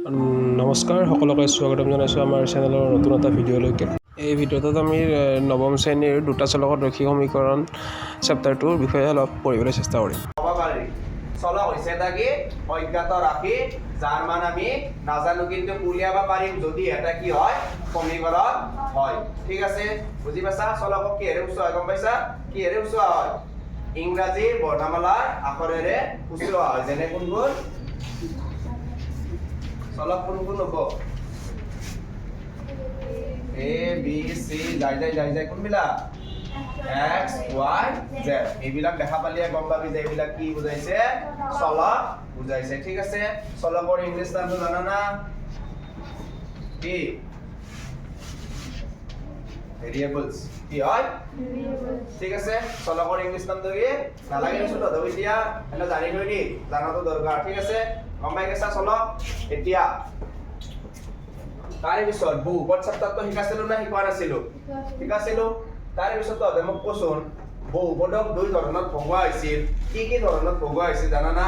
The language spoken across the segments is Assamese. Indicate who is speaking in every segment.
Speaker 1: নমস্কাৰ সকলোকে স্বাগতম জনাইছোঁ আমাৰ চেনেলৰ নতুন এটা ভিডিঅ'লৈকে। এই ভিডিঅ'টোত আমি নৱম শ্ৰেণীৰ দুটা চলকত ৰৈখিক সমীকৰণ চেপ্টাৰটোৰ বিষয়ে অলপ পঢ়িবলৈ চেষ্টা কৰিম।
Speaker 2: চলক হৈছে এটা কি অজ্ঞাত ৰাশি যাৰ মান আমি নাজানো কিন্তু উলিয়াব পাৰিম যদি এটা কি হয় সমীকৰণ হয়। ঠিক আছে, বুজি পাইছা? চলকক কিহেৰে উচ্চোৱা গম পাইছা? কিহেৰে উচ্চোৱা হয়? ইংৰাজী বৰ্ণমালাৰ আখৰেৰে উচ্চোৱা হয়। যেনে কোনবোৰ চলক কোন হ'ব? A B C যাই কোনবিলাক? X Y Z এইবিলাক দেখা পালে গম পাবি যে এইবিলাক কি বুজাইছে? চলক বুজাইছে। ঠিক আছে, চলকৰ ইংলিছ নামটো জানা না? কি? ভেৰিয়েবলস। কি হয়? ঠিক আছে, চলকৰ ইংলিছ নামটো কি? নালাগে নিছো তো এতিয়া এটা জানি থৈ দি জানাটো দৰকাৰ। ঠিক আছে, গম পাই গৈছা চলক। এতিয়া তাৰে পিছত বহুপদ চেপ্টাৰটো শিকাইছিলো না শিকোৱা নাছিলো? শিকাইছিলো। তাৰে পিছত তহঁতে মোক কোৱাচোন বহুপদক দুই ধৰণত ভগোৱা হৈছিল। কি কি ধৰণত ভগোৱা হৈছিল জানা না?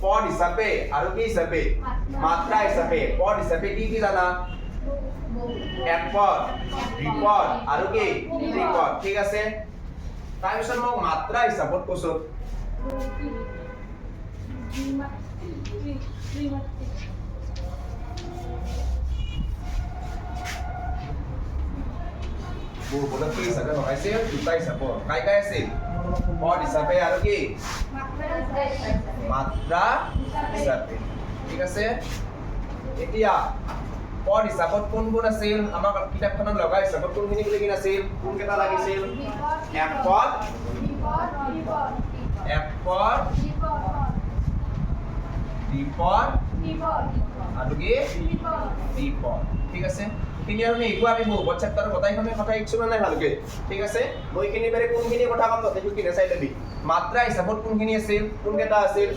Speaker 2: পদ হিচাপে আৰু কি হিচাপে? মাত্ৰা হিচাপে। পদ হিচাপে কি কি জানা? এক পদ, দ্বিপদ আৰু কি ত্ৰিপদ। ঠিক আছে, তাৰ পিছত মোক মাত্ৰা হিচাপত কোৱাচোন বহুপদক কি হিচাপে ভগাইছিল? দুটা হিচাপত। কাই আছিল? পদ হিচাপে আৰু কি মাত্ৰা হিচাপে। ঠিক আছে, এতিয়া পদ হিচাপত কোন আছিল? আমাৰ কিতাপখনত লগা হিচাপত কোনখিনি লিখি আছিল? কোন কেইটা লাগিছিল? এক পদ, দ্বিপদ আৰু কি ত্ৰিপদ। ঠিক আছে, এইখিনি আৰু এইটো আমি বহুপদ চেপ্টাৰৰ গোটেইখনে কথা শিকছো না নাই ভালকে? ঠিক আছে, মই এইখিনি বাৰে কোনখিনি কথা কম তহঁতে কিনে চাই লবি। মাত্ৰা হিচাপত কোনখিনি আছিল? কোন কেইটা আছিল?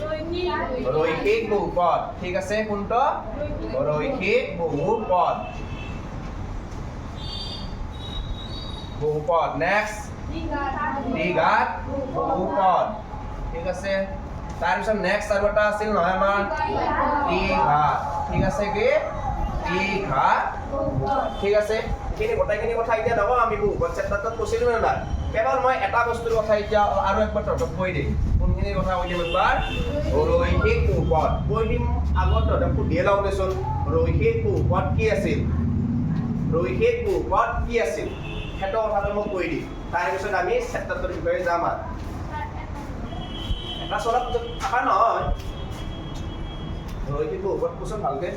Speaker 2: ৰৈখিক বহুপদ। ঠিক আছে, কোনটো? ৰৈখিক বহুপদ। বহুপদ। নেক্সট দ্বিঘাত বহুপদ। ঠিক আছে, তাৰপিছত নেক্সট আৰু এটা আছিল নহয় আমাৰ ত্ৰিঘাত। ঠিক আছে, কি ত্ৰিঘাত। ঠিক আছে, এইখিনি গোটেইখিনি কথা এতিয়া নকওঁ আমি বহুপদ চেপ্টাৰটোত কৈছিলো নে নাই? কেৱল মই এটা বস্তুৰ কথা এতিয়া আৰু একবাৰ তহঁতক কৈ দিম। কোনখিনি কথা কৈ দিম একবাৰ? ৰৈখিক বহুপদ কৈ দিম। আগত তহঁতক সুধিয়ে লওঁ দেচোন, ৰৈখিক বহুপদ কি আছিল? ৰৈখিক বহুপদ কি আছিল সেইটো কথাটো মই কৈ দিম। তাৰপিছত আমি চেপ্টাৰটোৰ বিষয়ে যাম। আৰু এটা চলক থকা নহয় ৰৈখিক বহুপদ কোৱাচোন ভালকে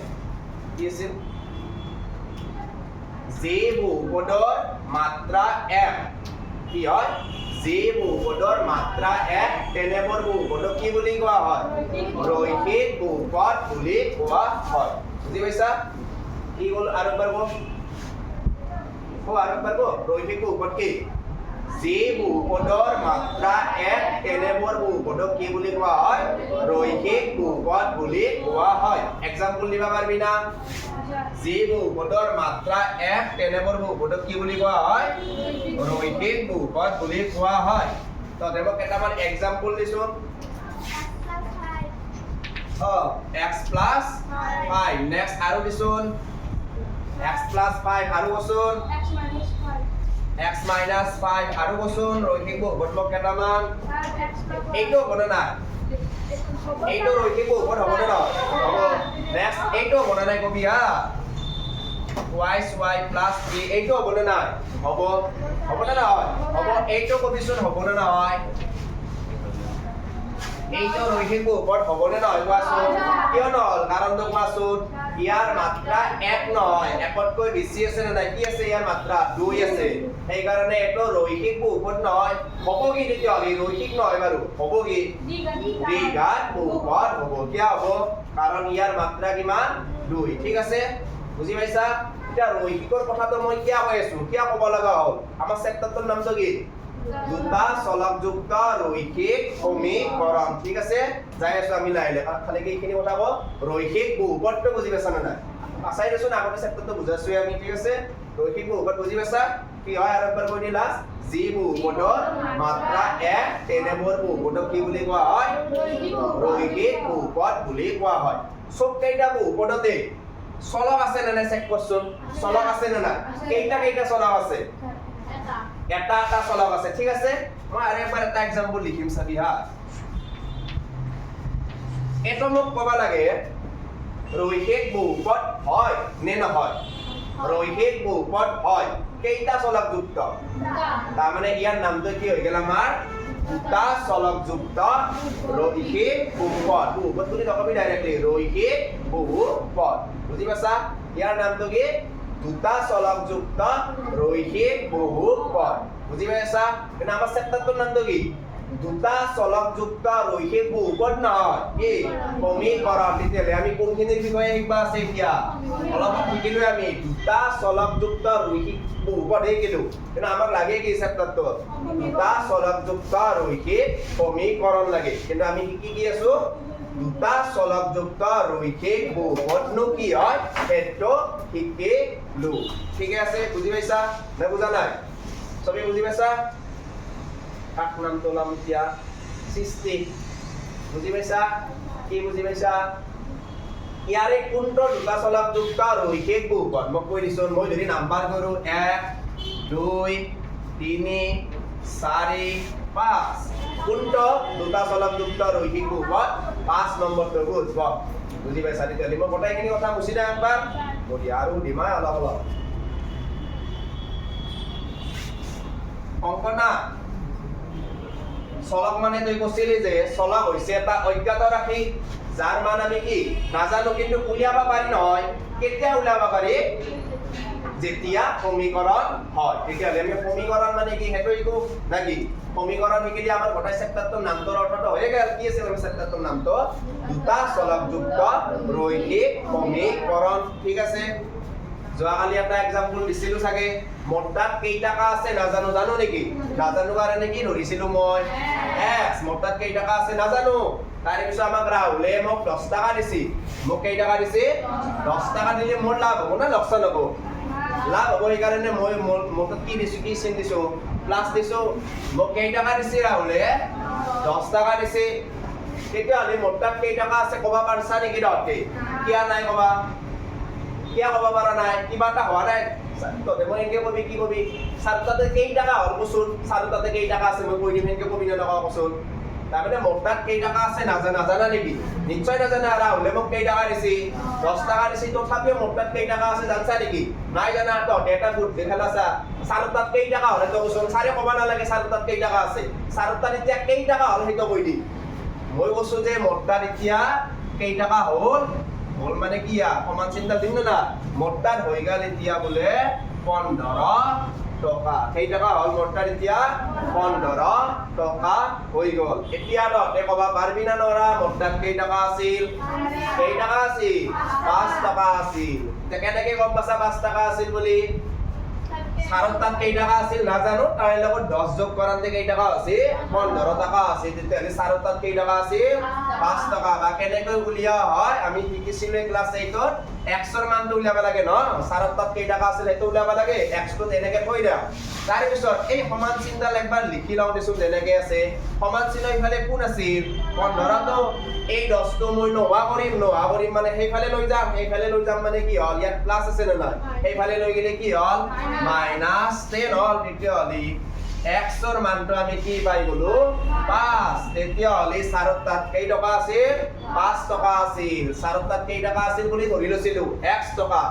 Speaker 2: কি আছিল? যে বহুপদৰ মাত্ৰা এক কি হয়? যে বহুপদৰ মাত্ৰা এক তেনেবোৰ বহুপদক কি বুলি কোৱা হয়? ৰৈখিক বহুপদ বুলি কোৱা হয়। বুজি পাইছা? কি হ'ল আৰু একবাৰ ৰৈখিক বহুপদ কি? যে বহুপদৰ মাত্ৰা এক তেনেবোৰ বহুপদক কি বুলি কোৱা হয়? ৰৈখিক বহুপদ বুলি কোৱা হয়। এক্সাম্পল দিব পাৰিবি না? যে বহুপদৰ মাত্ৰা এক তেনেবোৰ বহুপদক কি বুলি কোৱা হয়? ৰৈখিক বহুপদ বুলি কোৱা হয়। তহঁতে মোক কেইটামান এক্সাম্পল দিছোন। x plus 5 নেক্সট আৰু দিছোন x plus 5 আৰু কচোন x minus 5 আৰু কচোন ৰৈখিক বহুপদ মোক কেইটামান। এইটো হ'ব না নাই? এইটো ৰৈখিক বহুপদ হ'ব নে নহয়? হ'ব। নেক্সট এইটো হ'ব না নাই কবি হা? y plus 3 এইটো হ'ব না নাই? হ'ব। হ'ব না নহয়? হ'ব। এইটো কবিচোন হ'ব না নহয়? এইটো ৰৈখিক বহুপদ হ'ব নে নহয় কোৱাচোন? কিয় নহল? কাৰণটো কোৱাচোন? ইয়াৰ মাত্ৰা এক নহয়, একতকৈ বেছি আছে নে নাই? কি আছে? ইয়াৰ মাত্ৰা 2 আছে। সেইকাৰণে এইটো ৰৈখিক বহুপদ নহয়। হ'ব কি তেতিয়াহ'লে? ৰৈখিক নহয় বাৰু। হ'ব কি? দ্বিঘাত বহুপদ হ'ব। কিয় হ'ব? কাৰণ ইয়াৰ মাত্ৰা কিমান? 2। ঠিক আছে, বুজি পাইছা? এতিয়া ৰৈখিকৰ কথাটো মই কিয় কৈ আছো? কিয় ক'ব লগা হ'ল? আমাৰ চেপ্টাৰটোৰ নামটো কি? দুটা চলকযুক্ত ৰৈখিক সমীকৰণ। ঠিক আছে, যাই আছো আমি লাহে লাহে। খালি এইখিনি কথা কওঁ, ৰৈখিক বহুপদটো বুজি পাইছা নে নাই? আছাই দেচোন আগতে চেপ্টাৰটো বুজাইছোৱে আমি। ঠিক আছে, ৰৈখিক বহুপদ বুজি পাইছা? কি হয় আৰু একবাৰ কৈ দিলা যি বহুপদৰ মাত্ৰা এক তেনেবোৰ বহুপদক কি বুলি কোৱা হয় ৰৈখিক বহুপদ বুলি কোৱা হয় সব কেইটা বহুপদতে চলক আছে নে নাই চেক কৰচোন চলক আছে নে নাই কেইটা চলক আছে এটা চলক আছে ঠিক আছে মই আৰু একবাৰ এটা এক্সাম্পল লিখিম চাবি হা এটো মোক ক'ব লাগে ৰৈখিক বহুপদ হয় নে নহয় ৰৈখিক বহুপদ হয় কেইটা চলক যুক্ত তাৰ মানে ইয়াৰ নামটো কি হৈ গেল আমাৰ দুটা চলক যুক্ত ৰৈখিক বহুপদ বহুপদ বুলি নকবি ডাইৰেক্টলি ৰৈখিক বহুপদ বুজি পাইছা ইয়াৰ নামটো কি দুটা চলক যুক্ত ৰৈখিক বহুপদ বুজি পাইছা কিন্তু আমাৰ চেপ্টাৰটোৰ নামটো কি দুটা চলক যুক্ত ৰৈখিক বহুপদ নহয় কি সমীকৰণ তেতিয়াহ'লে আমি কোনখিনিৰ বিষয়ে শিকবা আছে এতিয়া অলপ শিকিলো আমি দুটা চলক যুক্ত ৰৈখিক বহুপদ শিকিলো কিন্তু আমাক লাগে কি চেপ্টাৰটো দুটা চলক যুক্ত ৰৈখিক সমীকৰণ লাগে কিন্তু আমি শিকি কি আছো দুটা চলক যুক্ত ৰৈখিক বহুপদনো কি হয় সেইটো শিকিলো ঠিক আছে বুজি পাইছা নে বুজা নাই সবে বুজি পাইছা কাক নাম তোলাম এতিয়া সৃষ্টি বুজি পাইছা কি বুজি পাইছা ইয়াৰে কোনটো দুটা চলক যুক্ত ৰৈখিক বহুপদ মই কৈ দিছো মই যদি নাম্বাৰ কৰো 1 2 3 4 5 কোনটো দুটা চলক যুক্ত ৰৈখিক বহুপদ 5 নম্বৰটো বুঝব বুজি পাইছা তেতিয়াহ'লে মই গোটেইখিনি কথা মুছি দিম একবাৰ বঢ়ি আৰু দিমা অলপ অংকনা চলক মানে তুই কৈছিলি যে চলক হৈছে এটা অজ্ঞাত ৰাশি যাৰ মান আমি কি নাজানো কিন্তু উলিয়াব পাৰি নহয় কেতিয়া উলিয়াব পাৰি যেতিয়া সমীকৰণ হয় তেতিয়াহ'লে আমি সমীকৰণ মানে কি হেতু ইকো নাকি সমীকৰণ শিকিলে আমাৰ গোটেই চেপ্টাৰটোৰ নামটোৰ অৰ্থটো হৈ গেল কি আছে আমাৰ চেপ্টাৰটোৰ নামটো দুটা চলক যুক্ত ৰৈখিক সমীকৰণ ঠিক আছে যোৱাকালি এটা এক্সাম্পল দিছিলো চাগে মোৰ তাত কেইটাকা আছে নাজানো জানো নেকি নাজানো কাৰণে কি ধৰিছিলো মই x মোৰ তাত কেইটাকা আছে নাজানো তাৰে পিছত আমাক ৰাহুলে মোক 10 টাকা দিছি মোক কেইটাকা দিছি 10 টাকা দিলে মোৰ লাভ হ'ব না লোকচান হ'ব লাভ হ'ব এই কাৰণে মই মোৰ তাত কি দিছো কি চিন দিছো প্লাস দিছো মোক কেইটাকা দিছি ৰাহুলে 10 টাকা দিছি তেতিয়াহ'লে মোৰ তাত কেইটাকা আছে ক'বা পাৰিছা নেকি তহঁতে কিয়া নাই ক'বা কিয়া ক'ব পৰা নাই কিবা এটা হোৱা নাই তহঁতে মই এনেকে কবি কি কবি চাৰিটাতে কেইটাকা হ'ল কচোন চাৰিটাতে কেইটাকা আছে মই কৈ দিম এনেকে কবি না নকওঁ কচোন তাৰমানে মোৰ তাত কেইটাকা আছে নাজানা নেকি নিশ্চয় নাজানা ৰাহুলে মোক কেইটাকা দিছি 10 টাকা দিছি তথাপিও মোৰ তাত কেইটাকা আছে জানছা নেকি নাই জানা তহঁতে এটা বুদ্ধি খেলাছা চাৰিটাত কেইটাকা হ'লে তই কচোন চাৰি ক'ব নালাগে চাৰিটাত কেইটাকা আছে চাৰিটাত এতিয়া কেইটাকা হ'ল সেইটো কৈ দি মই কৈছো যে মোৰ তাত এতিয়া কেইটাকা হ'ল বল মানে কি সমান চিন্তা দিম না মোটাত হৈ গেল এতিয়া বোলে 15 টকা সেই টাকা হল মোটাত এতিয়া 15 টকা হৈ গল এতিয়া তহঁতে কবা পারবি না নৰা মোটাত কেই টাকা আছিল কেই টাকা আছিল 5 টাকা আছিল কেনেকে গম পাছা 5 টাকা আছিল বুলি সারত তাত কেই টাকা আছিল নাজানো তাই লগত 10 যোগ কৰাতে কেই টাকা আছে 15 টাকা আছে তেতিয়াহলে সারত তাত কেই টাকা আছিল 5 টাকা বা কেনেকৈ উলিয়া হয় আমি শিকিছিলো ক্লাস 8 ত x ৰ মানটো উলিয়াব লাগে ন সারত তাত কেই টাকা আছিল এটো উলিয়াব লাগে x টো এনেকে থৈ দিয়া তাৰ পিছত এই সমান চিহ্নডাল একবাৰ লিখি লও দিছো যেনেকে আছে সমান চিহ্ন ইফালে কোন আছিল 15 তো এই 10 টো মই নোহোৱা কৰিম মানে সেইফালে লৈ যাম মানে কি হল ইয়াত প্লাস আছে না নাই সেইফালে লৈ গেলে কি হল -10 হল তেতিয়াহ'লে x ৰ মানটো আমি কি পাই গলো 5 তেতিয়াহ'লে সারত তাত কেই টকা আছিল 5 টকা আছিল সারত তাত কেই টকা আছিল বুলি ধৰি লৈছিলো x টকা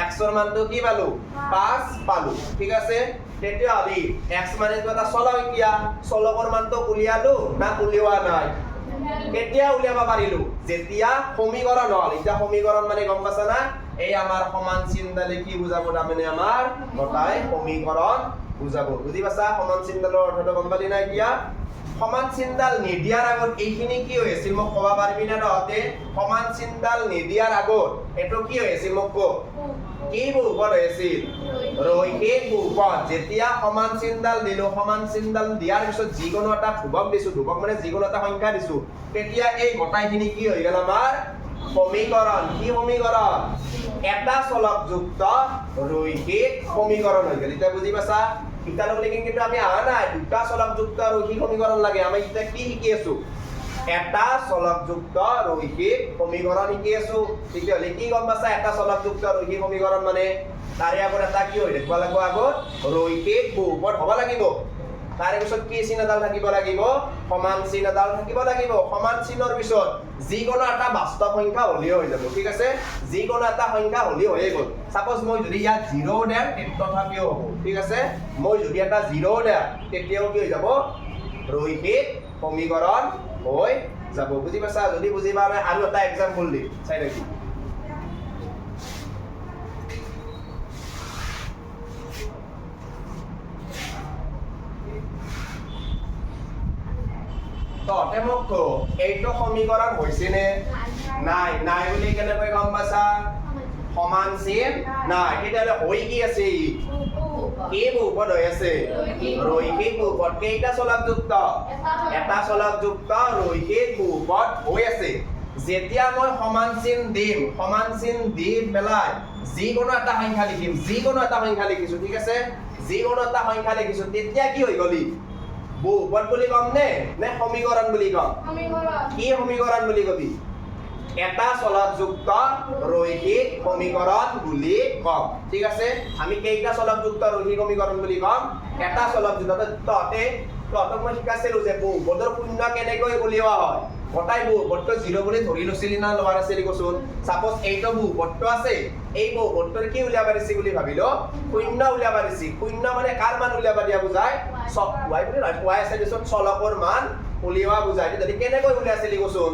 Speaker 2: x ৰ মানটো কি পালো 5 পালো ঠিক আছে তেতিয়াহ'লে x মানে এটা চলক এতিয়া চলকৰ মানটো উলিয়ালো না উলিওৱা নাই কেতিয়া উলিয়াব পাৰিলো যেতিয়া সমীকৰণ হল এটা সমীকৰণ মানে গম পাছা না এই আমাৰ সমান চিহ্নডালে কি বুজাব তাৰমানে আমাৰ গটাই সমীকৰণ বুজাব বুজি পাছা সমান চিহ্নডালৰ অৰ্থটো গম পালি না এতিয়া সমান চিহ্নডাল নিদিয়াৰ আগত এইখিনি কি হৈছিল মোক ক'ব পাৰিবি না তহঁতে সমান চিহ্নডাল নিদিয়াৰ আগত এটো কি হৈছিল মোক ক কি বহুপদ হৈছিল ৰৈখিক বহুপদ যেতিয়া সমান চিহ্নডাল দিলো সমান চিহ্নডাল দিয়াৰ পিছত যিকোনো এটা ধ্ৰুৱক দিছো ধ্ৰুৱক মানে যিকোনো এটা সংখ্যা দিছো তেতিয়া এই গটাইখিনি কি হৈ গেল আমাৰ সমীকৰণ কি সমীকৰণ এটা চলক যুক্ত ৰৈখিক সমীকৰণ হৈ গেল এতিয়া বুজি পাছা ইতালৈকে কিন্তু আমি অহা নাই দুটা চলকযুক্ত ৰৈখিক সমীকৰণ লাগে আমি এতিয়া কি শিকি আছো এটা চলকযুক্ত ৰৈখিক সমীকৰণ শিকি আছো তেতিয়াহ'লে কি গম পাইছা এটা চলকযুক্ত ৰৈখিক সমীকৰণ মানে তাৰে আগত এটা কি হৈ থাকিব লাগিব আগত ৰৈখিক বহুপদ হ'ব লাগিব তাৰে পিছত কি চিন এডাল থাকিব লাগিব সমান চিন এডাল থাকিব লাগিব সমান চিনৰ পিছত যিকোনো এটা বাস্তৱ সংখ্যা হ'লেই হৈ যাব ঠিক আছে যিকোনো এটা সংখ্যা হ'লেই হৈ গ'ল সাপোজ মই যদি ইয়াত 0 দেন তথাপিও হ'ব ঠিক আছে মই যদি এটা 0 দেন তেতিয়াও কি হৈ যাব ৰৈখিক সমীকৰণ হৈ যাব বুজি পাইছা যদি বুজি পোৱা নাই আৰু এটা এক্সাম্পল দি চাই দেখি তহঁতে মোক কো এইটো সমীকৰণ হৈছে নে নাই নাই বুলি কেনেকৈ গম পাইছা সমান চিন নাই তেতিয়াহ'লে হৈ কি আছে কি বহুপদ হৈ আছে ৰৈখিক বহুপদ কেইটা চলকযুক্ত এটা চলকযুক্ত ৰৈখিক বহুপদ হৈ আছে যেতিয়া মই সমান চিন দি পেলাই যিকোনো এটা সংখ্যা লিখিম যিকোনো এটা সংখ্যা লিখিছো ঠিক আছে যিকোনো এটা সংখ্যা লিখিছো তেতিয়া কি হৈ গলি বহুপদ বুলি কম নে সমীকৰণ বুলি কম কি সমীকৰণ বুলি কবি এটা চলকযুক্ত ৰৈখিক সমীকৰণ বুলি কম ঠিক আছে আমি কেইটা চলকযুক্ত ৰৈখিক সমীকৰণ বুলি কম এটা চলকযুক্ত তহঁতক মই শিকাইছিলো যে বহুপদৰ শূন্য কেনেকৈ উলিওৱা হয় গটাই বহুপদটো 0 বুলি ধৰি লৈছিলি না লোৱা নাছিলি কচোন সাপোজ এইটো বহুপদটো আছে এই বহুপদটোৰ কি উলিয়াব পাৰিছি বুলি ভাবিলো শূন্য উলিয়াব পাৰিছি শূন্য মানে কাৰ মান উলিয়াব দিয়া বুজায় সব y বুলি y আছে দিছত চলকৰ মান উলিওৱা বুজায় যদি কেনেকৈ উলিয়াইছিলি কচোন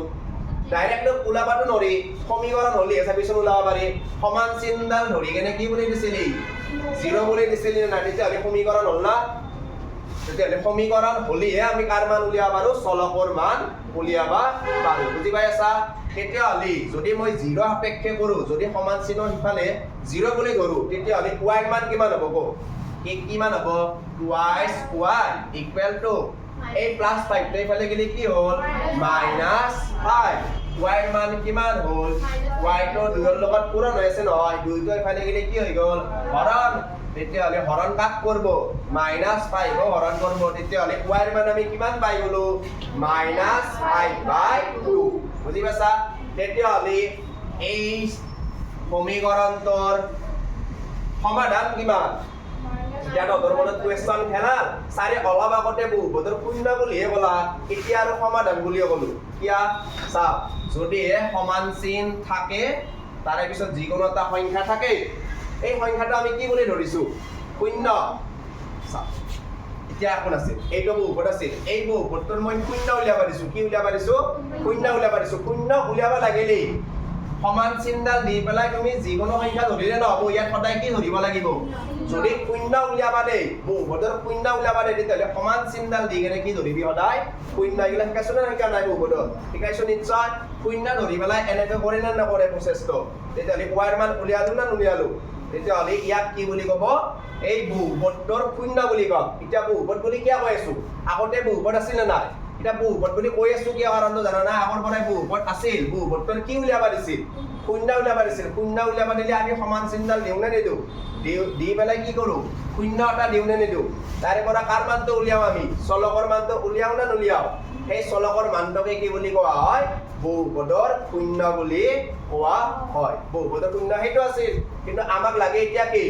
Speaker 2: ডাইৰেক্ট উলাবাটো নৰি সমীকৰণ হলি চাবিচোন উলাব পাৰি সমান চিনডাল ধৰি কেনে কি বুলি দিছিলি 0 বুলি দিছিলি না তেতিয়াহ'লে সমীকৰণ হ'ল না তেতিয়াহ'লে সমীকৰণ হলিহে আমি কাৰ মান উলিয়াব পাৰো চলকৰ মান উলিয়াব পাৰো বুজি পাই আছা তেতিয়াহ'লে যদি মই 0 সাপেক্ষে কৰো যদি সমান চিনৰ সিফালে 0 বুলি ধৰো তেতিয়াহ'লে y ৰ মান কিমান হ'ব কো কিমান হ'ব twice y equal to এই প্লাস 5 টো ইফালে গলি কি হল মাইনাস 5 y ৰ মান কিমান হল y টো 2 ৰ লগত পূৰণ হৈ আছে নহয় 2 টো ইফালে গলি কি হৈ গল হৰণ তেতিয়াহ'লে হৰণ কাক কৰিব -5 হৰণ কৰিব তেতিয়াহ'লে y ৰ মান আমি কিমান পাই গলো -5/2 বুজি পাইছা তেতিয়াহ'লে এই সমীকৰণটোৰ সমাধান কিমান এতিয়া তহঁতৰ মনত কুৱেশ্যন খেলা চাৰি অলপ আগতে বহুপদৰ শূন্য বুলিহে ক'লা এতিয়া আৰু সমাধান বুলিয়ে ক'লো কিয়া চা যদি সমান চিন থাকে তাৰে পিছত যিকোনো এটা সংখ্যা থাকে এই সংখ্যাটো আমি কি বুলি ধৰিছো শূন্য চা এতিয়া এখন আছে এইটো বহুপদ আছে এই বহুপদটোৰ মই শূন্য উলিয়াব দিছো কি উলিয়াব দিছো শূন্য উলিয়াব দিছো শূন্য উলিয়াব লাগিলে সমান চিনডাল দি পেলাই তুমি যিকোনো সংখ্যা ধৰিলে নহ'ব ইয়াত সদায় কি ধৰিব লাগিব যদি শূন্য উলিয়াবা দেই বহুপদৰ শূন্য উলিয়াবা দেই তেতিয়াহ'লে সমান চিনডাল দি কেনে কি ধৰিবি সদায় শূন্য এইগিলা শিকাইছো নে শিকা নাই বহুপদত শিকাইছো নিশ্চয় শূন্য ধৰি পেলাই এনেকৈ কৰে নে নকৰে প্ৰচেছটো তেতিয়াহ'লে y ৰ মান উলিয়ালো না নুলিয়ালো তেতিয়াহ'লে ইয়াক কি বুলি ক'ব এই বহুপদৰ শূন্য বুলি কম এতিয়া বহুপদ বুলি কিয় কৈ আছো আগতে বহুপদ আছিল নে নাই এটা বহুপদ বুলি কৈ আছো কি কাৰণটো জানা না আগৰ পৰাই বহুপদ আছিল বহুপদৰ কি উলিয়াবা দিছিল শূন্য উলিয়াবা দিছিল শূন্য উলিয়াবা দিলে আমি সমান চিনডাল দিওঁ নে নিদিওঁ দি পেলাই কি কৰো শূন্য এটা দিওঁ নে নিদিওঁ তাৰে পৰা কাৰ মানটো উলিয়াও আমি চলকৰ মানটো উলিয়াও নে নুলিয়াও সেই চলকৰ মানটোকে কি বুলি কোৱা হয় বহুপদৰ শূন্য বুলি কোৱা হয় বহুপদৰ শূন্য সেইটো আছিল কিন্তু আমাক লাগে এতিয়া কি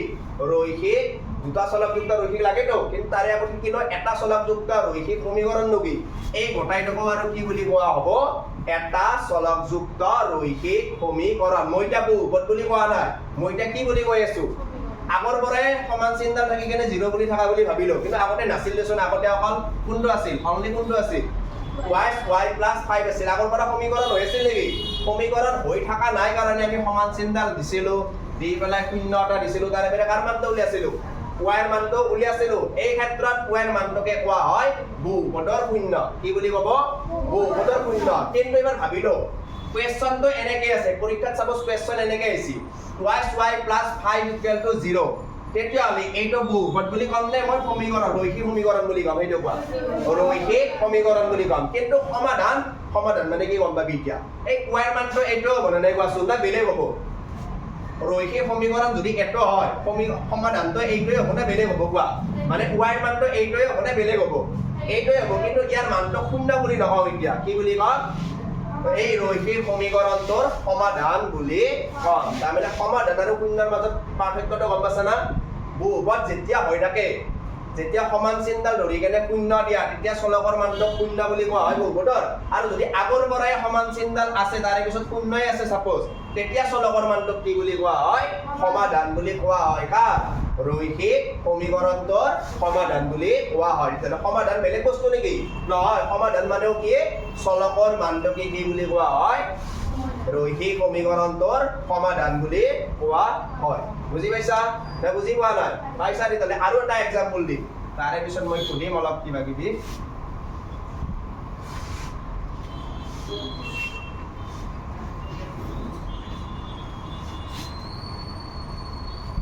Speaker 2: ৰৈখিক দুটা চলকযুক্ত ৰৈখিক লাগেতো কিন্তু তাৰে আগত কি লয় এটা চলকযুক্ত ৰৈখিক সমীকৰণ নবি এই গোটাইটোকো আৰু কি বুলি কোৱা হ'ব এটা চলকযুক্ত ৰৈখিক সমীকৰণ মই এতিয়া বহুপদ বুলি কোৱা নাই মই এতিয়া কি বুলি কৈ আছো আগৰ পৰাই সমান চিনডাল থাকি কেনে 0 বুলি থাকা বুলি ভাবিলো কিন্তু আগতে নাছিল দেচোন আগতে অকল কোনটো আছিল অনলি কোনটো আছিল y + 5 আছিল আগৰ পৰা সমীকৰণ হৈ আছিল নেকি সমীকৰণ হৈ থাকা নাই কাৰণে আমি সমান চিনডাল দিছিলো দি পেলাই শূন্য এটা দিছিলো তাৰে পৰা কাৰ মানটো উলিয়াইছিলো y ৰ মানটো উলিয়াইছিলো এই ক্ষেত্ৰত y ৰ মানটোকে কোৱা হয় বহুপদৰ শূন্য কি বুলি ক'ব বহুপদৰ শূন্য কিন্তু এবাৰ ভাবিলো কোৱেশ্যনটো এনেকৈ আছে পৰীক্ষাত সাপোজ কোৱেশ্যন এনেকৈ আহিছে twice y + 5 = 0 তেতিয়াহ'লে এইটো বহুপদ বুলি কম নে মই সমীকৰণ ৰৈখিক সমীকৰণ বুলি কম এইটো কোৱা ৰৈখিক সমীকৰণ বুলি কম কিন্তু সমাধান মানে কি গম পাবি এতিয়া এই y ৰ মানটো এইটো হ'ব নে নাই কোৱাচোন না বেলেগ হ'ব ৰৈখিক সমীকৰণ যদি এটো হয় সমাধানটো এইটোৱে হ'ব না বেলেগ হ'ব কোৱা মানে y ৰ মানটো এইটোৱে হ'ব নে বেলেগ হ'ব এইটোৱে হ'ব কিন্তু ইয়াৰ মানটো শূন্য বুলি নহয় এতিয়া কি বুলি কম এই ৰৈখিক সমীকৰণটোৰ সমাধান বুলি কম তাৰমানে সমাধান আৰু শূন্যৰ মাজত পাৰ্থক্যটো গম পাইছা না বহুপদ যেতিয়া হৈ থাকে যেতিয়া সমান চিনডাল ধৰি কেনে শূন্য দিয়া তেতিয়া চলকৰ মানটো শূন্য বুলি কোৱা হয় বহুপদৰ আৰু যদি আগৰ পৰাই সমান চিনডাল আছে তাৰে পিছত শূন্যই আছে সাপোজ তেতিয়া চলকৰ মানটো কি বুলি কোৱা হয় সমাধান বুলি কোৱা হয় কাৰ ৰৈখিক সমীকৰণটোৰ সমাধান বুলি কোৱা হয় তেনে সমাধান বেলেগ বস্তু নেকি নহয় সমাধান মানেও কি চলকৰ মানটোকে কি বুলি কোৱা হয় ৰৈখিক সমীকৰণটোৰ সমাধান বুলি কোৱা হয় বুজি পাইছা না বুজি পোৱা নাই পাইছা তেতিয়াহ'লে আৰু এটা এক্সাম্পল দিম তাৰে পিছত মই সুধিম অলপ কিবা কিবি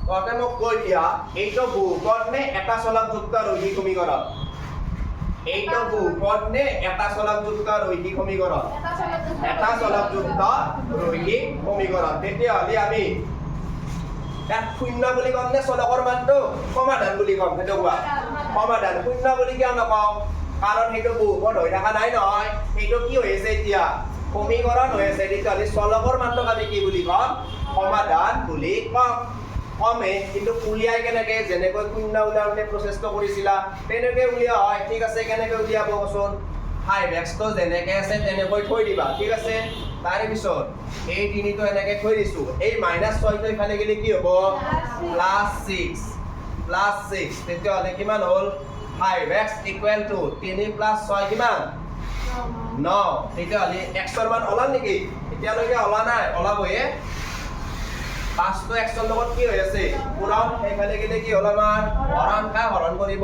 Speaker 2: তহঁতে মোক কৈ দিয়া এইটো বহুপদ নে এটা চলকযুক্ত ৰৈখিক সমীকৰণ এইটো বহুপদ নে এটা চলকযুক্ত ৰৈখিক সমীকৰণ এটা চলকযুক্ত ৰৈখিক সমীকৰণ তেতিয়াহ'লে আমি ইয়াত শূন্য বুলি কম নে চলকৰ মানটো সমাধান বুলি কম সেইটো কোৱা সমাধান শূন্য বুলি কিয় নকওঁ কাৰণ সেইটো বহুপদ হৈ থকা নাই নহয় সেইটো কি হৈ আছে এতিয়া সমীকৰণ হৈ আছে তেতিয়াহ'লে চলকৰ মানটোক আমি কি বুলি কম সমাধান বুলি কম কমে কিন্তু উলিয়াই কেনেকে যেনেকৈ শূন্য উলিয়াওঁতে প্ৰচেষ্টা কৰিছিলা তেনেকৈ উলিওৱা হয় ঠিক আছে কেনেকৈ উলিয়াব কচোন 5x তো যেনেকৈ আছে তেনেকৈ থৈ দিবা ঠিক আছে তাৰে পিছত এই তিনিটো এনেকৈ থৈ দিছো এই -6 টো ইফালে গ'লে কি হ'ব +6 তেতিয়াহ'লে কিমান হ'ল 5x = 3 + 6 কিমান 9 তেতিয়াহ'লে x ৰ মান ওলাল নেকি এতিয়ালৈকে ওলা নাই ওলাবয়ে 5 টো x ৰ লগত কি হৈ আছে পুৰাও এইফালে গ'লে কি হ'ল আমাৰ হৰণ কৰিব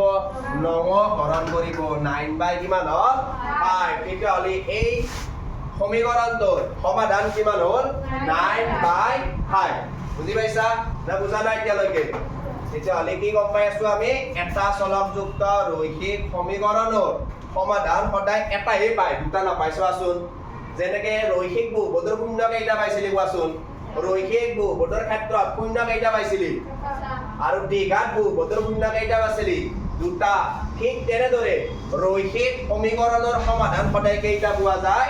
Speaker 2: 9 হৰণ কৰিব 9 বাই কিমান হ'ল 5 তেতিয়াহ'লে এই সমীকৰণটোৰ সমাধান কিমান হ'ল 9/5 বুজি পাইছা না বুজা নাই এতিয়ালৈকে তেতিয়াহ'লে কি গম পাই আছো আমি এটা চলকযুক্ত ৰৈখিক সমীকৰণৰ সমাধান সদায় এটাই পায় দুটা নাপাই চোৱাচোন যেনেকৈ ৰৈখিক বহুপদৰ শূন্য কেইটা পাইছিলি কোৱাচোন ৰৈখিক বহুপদৰ ক্ষেত্ৰত শূন্য কেইটা পাইছিলি আৰু দ্বিঘাত বহুপদৰ শূন্য কেইটা পাইছিলি দুটা ঠিক তেনেদৰে ৰৈখিক সমীকৰণৰ সমাধান সদায় কেইটা পোৱা যায়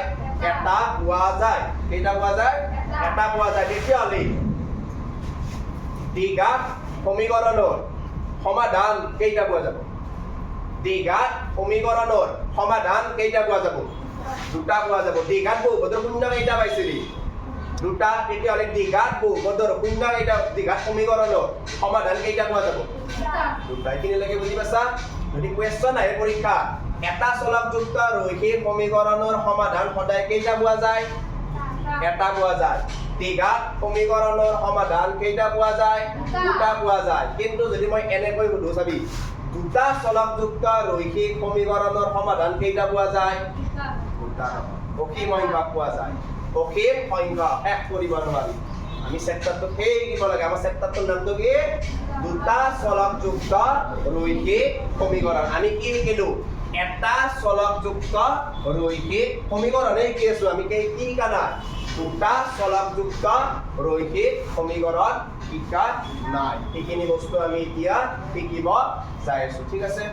Speaker 2: এটা পোৱা যায় কেইটা পোৱা যায় এটা পোৱা যায় তেতিয়াহ'লে দ্বিঘাত সমীকৰণৰ সমাধান কেইটা পোৱা যাব দ্বিঘাত সমীকৰণৰ সমাধান কেইটা পোৱা যাব দুটা পোৱা যাব দ্বিঘাত বহুপদৰ শূন্য কেইটা পাইছিলি দুটা তেতিয়াহ'লে দ্বিঘাত বহুপদৰ শূন্য কেইটা দ্বিঘাত সমীকৰণৰ সমাধান কেইটা পোৱা যাব দুটা এইখিনিলৈকে বুজি পাইছা যদি কুৱেশ্যন আহে পৰীক্ষা এটা চলকযুক্ত ৰৈখিক সমীকৰণৰ সমাধান সদায় কেইটা পোৱা যায় এটা পোৱা যায় দ্বিঘাত সমীকৰণৰ সমাধান কেইটা পোৱা যায় দুটা পোৱা যায় কিন্তু যদি মই এনেকৈ সুধো চাবি দুটা চলকযুক্ত ৰৈখিক সমীকৰণৰ সমাধান কেইটা পোৱা যায় দুটা অসীম সংখ্যক পোৱা যায় অসীম সংখ্যক শেষ কৰিব নোৱাৰি আমি চেপ্টাৰটো সেই দিব লাগে আমাৰ চেপ্টাৰটোৰ নামটো কি দুটা চলকযুক্ত ৰৈখিক সমীকৰণ আমি কি শিকিলো এটা চলকযুক্ত ৰৈখিক সমীকৰণে শিকি আছো আমি কি শিকা নাই দুটা চলকযুক্ত ৰৈখিক সমীকৰণ শিকা নাই সেইখিনি বস্তু আমি এতিয়া শিকিব যাই আছো ঠিক আছে